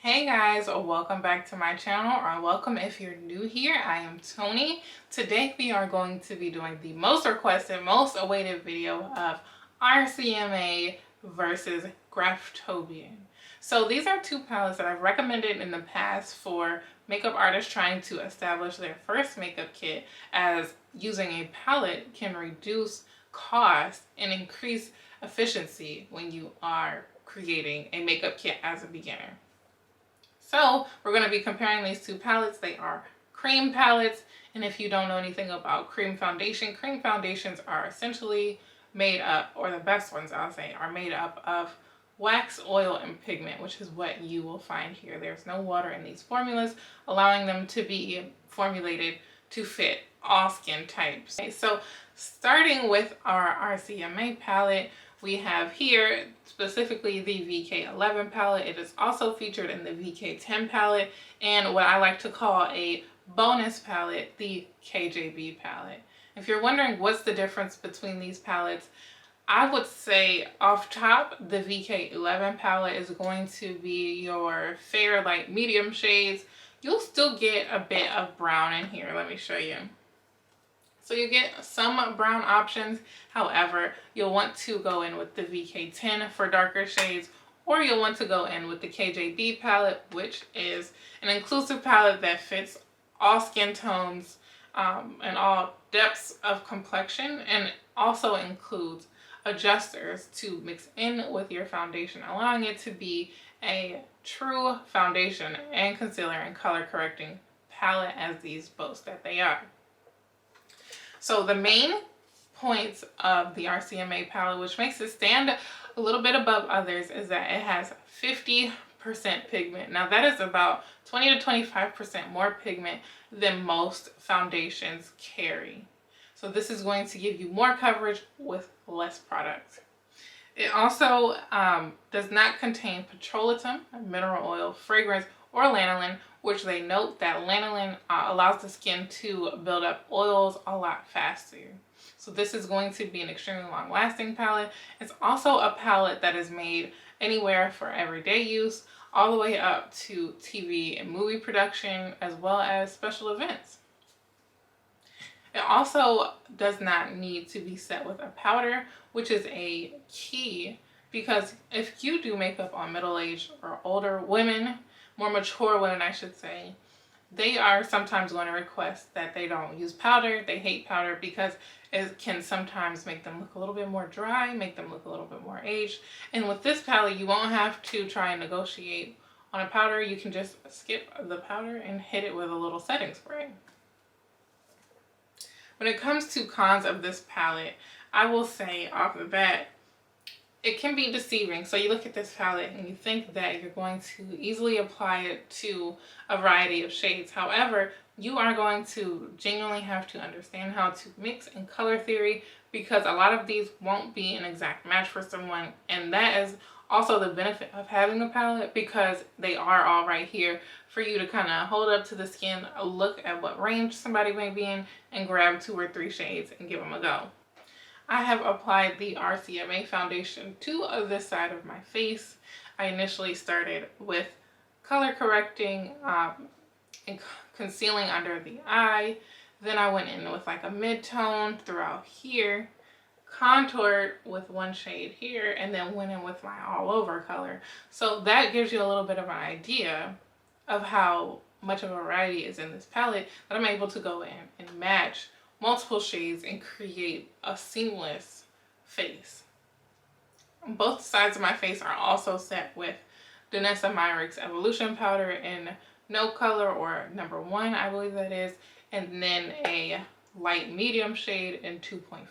Hey guys, welcome back to my channel, or welcome if you're new here. I am Tony. Today we are going to be doing the most requested, most awaited video of Rcma versus Graftobian. So these are two palettes that I've recommended in the past for makeup artists trying to establish their first makeup kit, as using a palette can reduce cost and increase efficiency when you are creating a makeup kit as a beginner. So we're going to be comparing these two palettes. They are cream palettes, and if you don't know anything about cream foundations are essentially made up, or the best ones I'll say, are made up of wax, oil, and pigment, which is what you will find here. There's no water in these formulas, allowing them to be formulated to fit all skin types. Okay, so starting with our Rcma palette, we have here specifically the VK11 palette. It is also featured in the VK10 palette, and what I like to call a bonus palette, the KJB palette. If you're wondering what's the difference between these palettes, I would say off top, the VK11 palette is going to be your fair, light, medium shades. You'll still get a bit of brown in here. Let me show you. So you get some brown options. However, you'll want to go in with the VK10 for darker shades, or you'll want to go in with the KJB palette, which is an inclusive palette that fits all skin tones and all depths of complexion, and also includes adjusters to mix in with your foundation, allowing it to be a true foundation and concealer and color correcting palette, as these boast that they are. So the main points of the Rcma palette, which makes it stand a little bit above others, is that it has 50% pigment. Now that is about 20 to 25% more pigment than most foundations carry. So this is going to give you more coverage with less product. It also does not contain petrolatum, mineral oil, fragrance, or lanolin, which they note that lanolin allows the skin to build up oils a lot faster. So this is going to be an extremely long lasting palette. It's also a palette that is made anywhere for everyday use, all the way up to TV and movie production, as well as special events. It also does not need to be set with a powder, which is a key, because if you do makeup on middle-aged or older women, more mature women I should say, they are sometimes going to request that they don't use powder. They hate powder because it can sometimes make them look a little bit more dry, make them look a little bit more aged. And with this palette, you won't have to try and negotiate on a powder. You can just skip the powder and hit it with a little setting spray. When it comes to cons of this palette, I will say off the bat, it can be deceiving. So you look at this palette and you think that you're going to easily apply it to a variety of shades. However, you are going to genuinely have to understand how to mix in color theory, because a lot of these won't be an exact match for someone. And that is also the benefit of having a palette, because they are all right here for you to kind of hold up to the skin, look at what range somebody may be in, and grab 2 or 3 shades and give them a go. I have applied the Rcma foundation to this side of my face. I initially started with color correcting and concealing under the eye. Then I went in with like a mid-tone throughout here, contoured with 1 shade here, and then went in with my all-over color. So that gives you a little bit of an idea of how much of a variety is in this palette, that I'm able to go in and match multiple shades and create a seamless face. Both sides of my face are also set with Danessa Myricks Evolution powder in No Color, or number 1 I believe that is, and then a light medium shade in 2.5.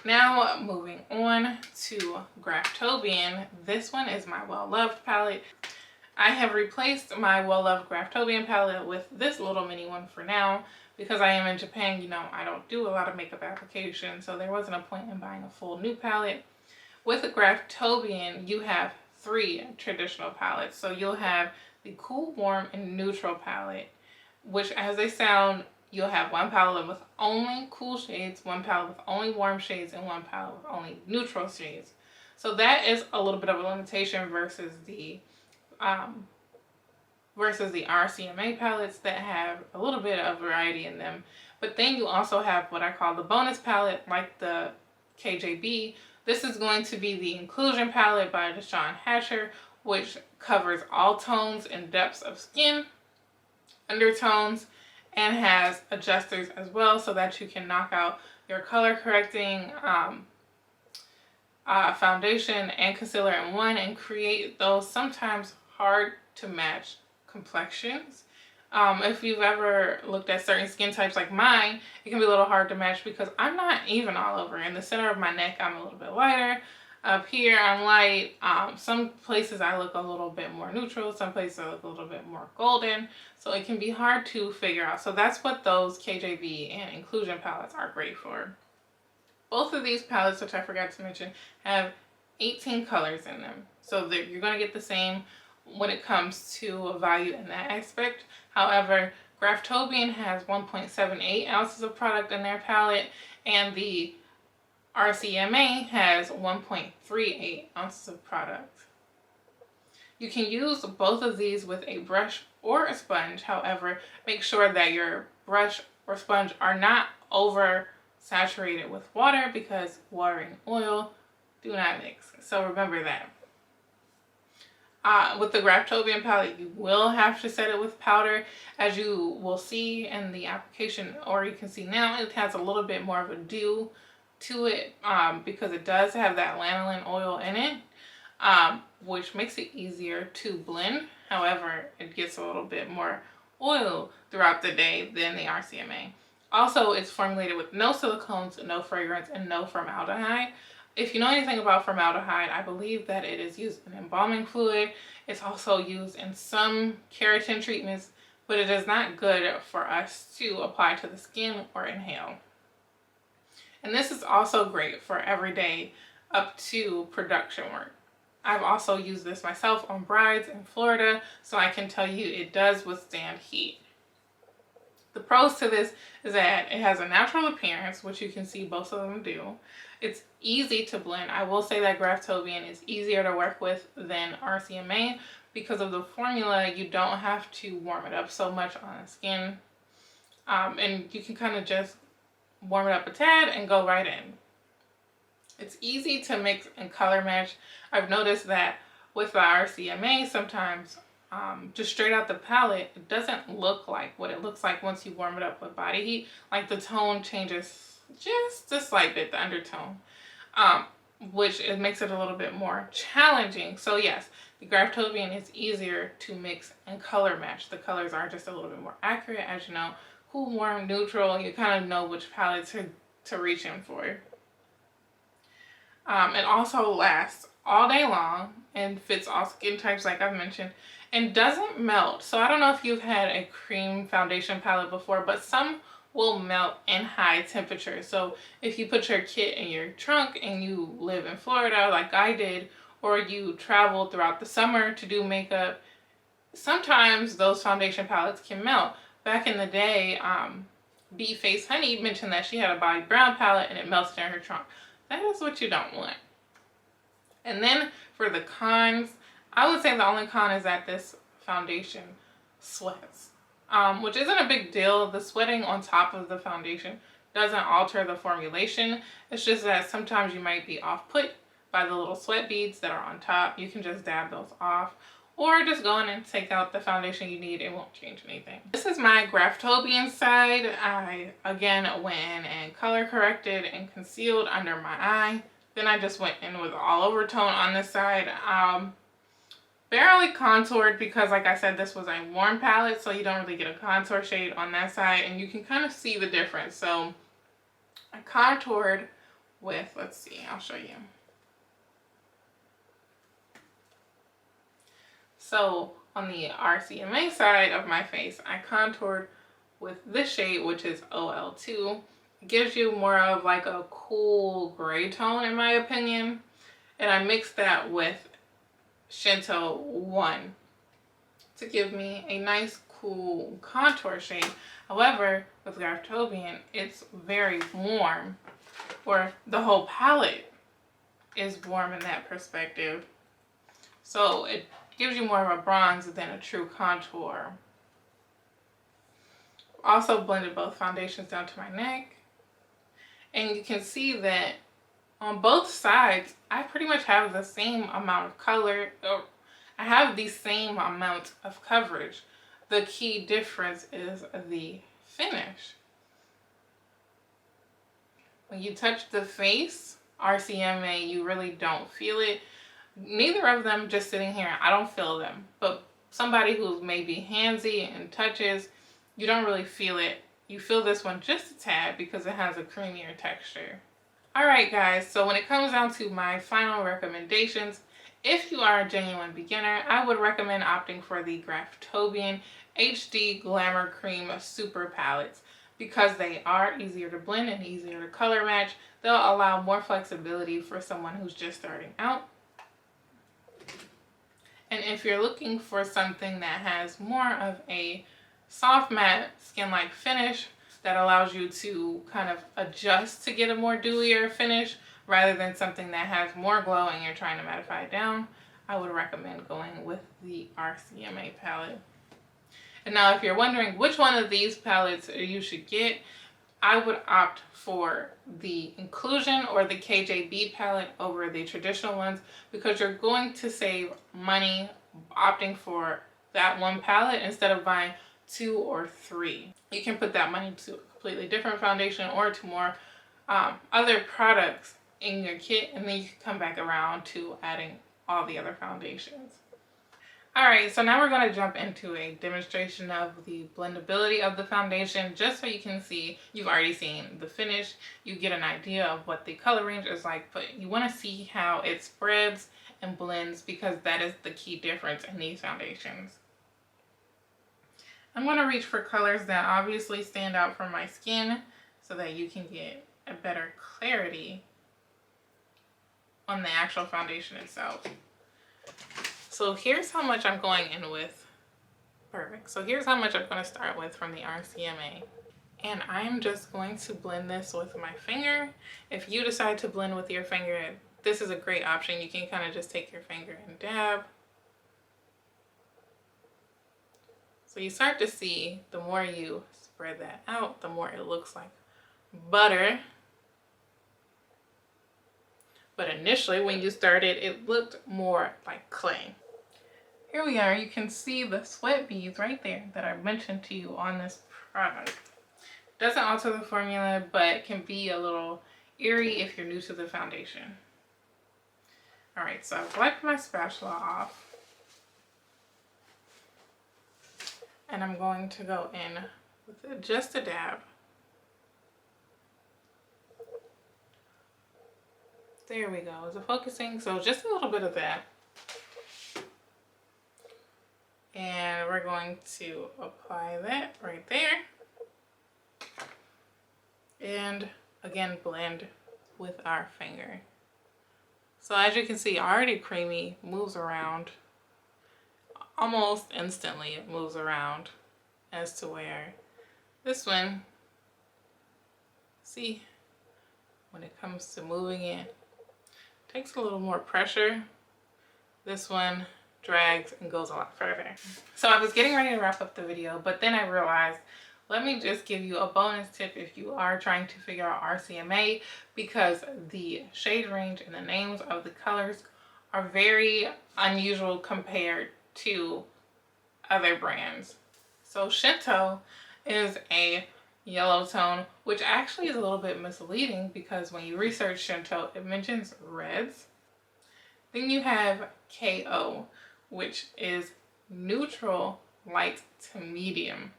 Now moving on to Graftobian. This one is my well-loved palette. I have replaced my well-loved Graftobian palette with this little mini one for now, because I am in Japan. You know, I don't do a lot of makeup applications, so there wasn't a point in buying a full new palette. With Graftobian, you have 3 traditional palettes. So you'll have the cool, warm, and neutral palette, which, as they sound, you'll have 1 palette with only cool shades, 1 palette with only warm shades, and 1 palette with only neutral shades. So that is a little bit of a limitation versus the Rcma palettes that have a little bit of variety in them. But then you also have what I call the bonus palette, like the KJB. This is going to be the Inclusion palette by Deshawn Hatcher, which covers all tones and depths of skin, undertones, and has adjusters as well, so that you can knock out your color correcting foundation and concealer in one and create those sometimes hard to match complexions. If you've ever looked at certain skin types like mine, it can be a little hard to match because I'm not even all over. In the center of my neck, I'm a little bit lighter. Up here, I'm light. Some places I look a little bit more neutral. Some places I look a little bit more golden. So it can be hard to figure out. So that's what those KJV and Inclusion palettes are great for. Both of these palettes, which I forgot to mention, have 18 colors in them. So you're going to get the same when it comes to value in that aspect. However, Graftobian has 1.78 ounces of product in their palette, and the Rcma has 1.38 ounces of product. You can use both of these with a brush or a sponge. However, make sure that your brush or sponge are not over saturated with water, because water and oil do not mix. So remember that. With the Graftobian palette, you will have to set it with powder. As you will see in the application, or you can see now, it has a little bit more of a dew to it because it does have that lanolin oil in it, which makes it easier to blend. However, it gets a little bit more oil throughout the day than the Rcma. Also, it's formulated with no silicones, no fragrance, and no formaldehyde. If you know anything about formaldehyde, I believe that it is used in embalming fluid. It's also used in some keratin treatments, but it is not good for us to apply to the skin or inhale. And this is also great for everyday up to production work. I've also used this myself on brides in Florida, so I can tell you it does withstand heat. The pros to this is that it has a natural appearance, which you can see both of them do. It's easy to blend. I will say that Graftobian is easier to work with than Rcma because of the formula. You don't have to warm it up so much on the skin, and you can kind of just warm it up a tad and go right in. It's easy to mix and color match. I've noticed that with the Rcma sometimes just straight out the palette, it doesn't look like what it looks like once you warm it up with body heat. Like the tone changes just a slight bit, the undertone, which it makes it a little bit more challenging. So yes, the Graftobian is easier to mix and color match. The colors are just a little bit more accurate. As you know, cool, warm, neutral, you kind of know which palette to reach in for. It also lasts all day long and fits all skin types, like I've mentioned, and doesn't melt. So I don't know if you've had a cream foundation palette before, but some will melt in high temperature. So if you put your kit in your trunk and you live in Florida like I did, or you travel throughout the summer to do makeup, sometimes those foundation palettes can melt. Back in the day, Bee Face Honey mentioned that she had a body brown palette and it melted in her trunk. That is what you don't want. And then for the cons, I would say the only con is that this foundation sweats, which isn't a big deal. The sweating on top of the foundation doesn't alter the formulation. It's just that sometimes you might be off-put by the little sweat beads that are on top. You can just dab those off, or just go in and take out the foundation you need. It won't change anything. This is my Graftobian side. I again went in and color corrected and concealed under my eye. Then I just went in with all over tone on this side. Barely contoured because, like I said, this was a warm palette, so you don't really get a contour shade on that side, and you can kind of see the difference. So I contoured with, let's see, I'll show you. So on the Rcma side of my face, I contoured with this shade, which is OL2. It gives you more of like a cool gray tone, in my opinion. And I mixed that with Shinto 1 to give me a nice cool contour shade. However, with Graftobian, it's very warm, or the whole palette is warm in that perspective. So it gives you more of a bronze than a true contour. Also blended both foundations down to my neck. And you can see that on both sides, I pretty much have the same amount of color. I have the same amount of coverage. The key difference is the finish. When you touch the face, RCMA, you really don't feel it. Neither of them, just sitting here, I don't feel them. But somebody who's maybe handsy and touches, you don't really feel it. You feel this one just a tad because it has a creamier texture. Alright guys, so when it comes down to my final recommendations, if you are a genuine beginner, I would recommend opting for the Graftobian HD Glamour Cream Super Palettes because they are easier to blend and easier to color match. They'll allow more flexibility for someone who's just starting out. And if you're looking for something that has more of a soft matte skin-like finish that allows you to kind of adjust to get a more dewier finish rather than something that has more glow and you're trying to mattify it down, I would recommend going with the Rcma palette. And now if you're wondering which one of these palettes you should get, I would opt for the Inclusion or the KJB palette over the traditional ones because you're going to save money opting for that one palette instead of buying 2 or 3. You can put that money to a completely different foundation or to more other products in your kit, and then you can come back around to adding all the other foundations. Alright, so now we're going to jump into a demonstration of the blendability of the foundation just so you can see. You've already seen the finish, you get an idea of what the color range is like, but you want to see how it spreads and blends because that is the key difference in these foundations. I'm going to reach for colors that obviously stand out from my skin so that you can get a better clarity on the actual foundation itself. So here's how much I'm going in with. Perfect. So here's how much I'm going to start with from the Rcma. And I'm just going to blend this with my finger. If you decide to blend with your finger, this is a great option. You can kind of just take your finger and dab. So you start to see the more you spread that out, the more it looks like butter. But initially when you started, it looked more like clay. Here we are. You can see the sweat beads right there that I mentioned to you on this product. Doesn't alter the formula, but can be a little eerie if you're new to the foundation. Alright, so I've wiped my spatula off. And I'm going to go in with just a dab. There we go. Is it focusing? So just a little bit of that. And we're going to apply that right there. And again, blend with our finger. So as you can see, already creamy, moves around. Almost instantly it moves around as to where this one, see, when it comes to moving it, takes a little more pressure. This one drags and goes a lot further. So I was getting ready to wrap up the video, but then I realized, let me just give you a bonus tip if you are trying to figure out Rcma, because the shade range and the names of the colors are very unusual compared to other brands. So Shinto is a yellow tone, which actually is a little bit misleading because when you research Shinto, it mentions reds. Then you have KO, which is neutral, light to medium.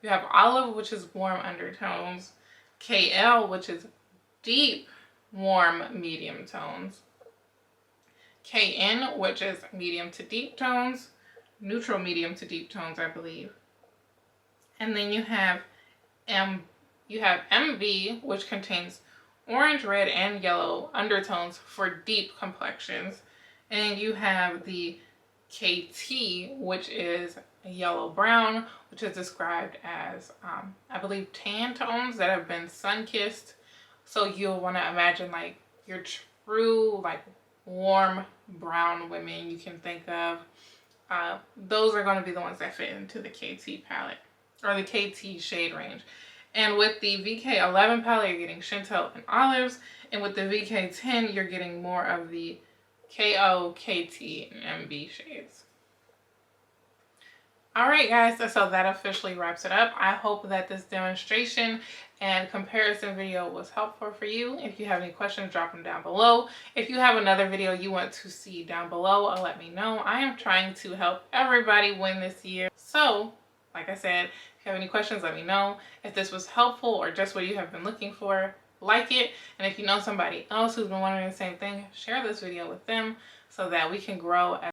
You have olive, which is warm undertones. KL, which is deep, warm, medium tones. KN, which is medium to deep tones. Neutral, medium to deep tones, I believe. And then you have MV, which contains orange, red, and yellow undertones for deep complexions. And you have the KT, which is a yellow-brown, which is described as, I believe, tan tones that have been sun-kissed. So you'll want to imagine like you're true, like, warm brown women you can think of. Those are going to be the ones that fit into the KT palette, or the KT shade range. And with the VK11 palette, you're getting Chantel and Olives. And with the VK10, you're getting more of the KO, KT, and MB shades. Alright guys, so that officially wraps it up. I hope that this demonstration and comparison video was helpful for you. If you have any questions, drop them down below. If you have another video you want to see down below, let me know. I am trying to help everybody win this year. So, like I said, if you have any questions, let me know. If this was helpful or just what you have been looking for, like it. And if you know somebody else who's been wondering the same thing, share this video with them so that we can grow as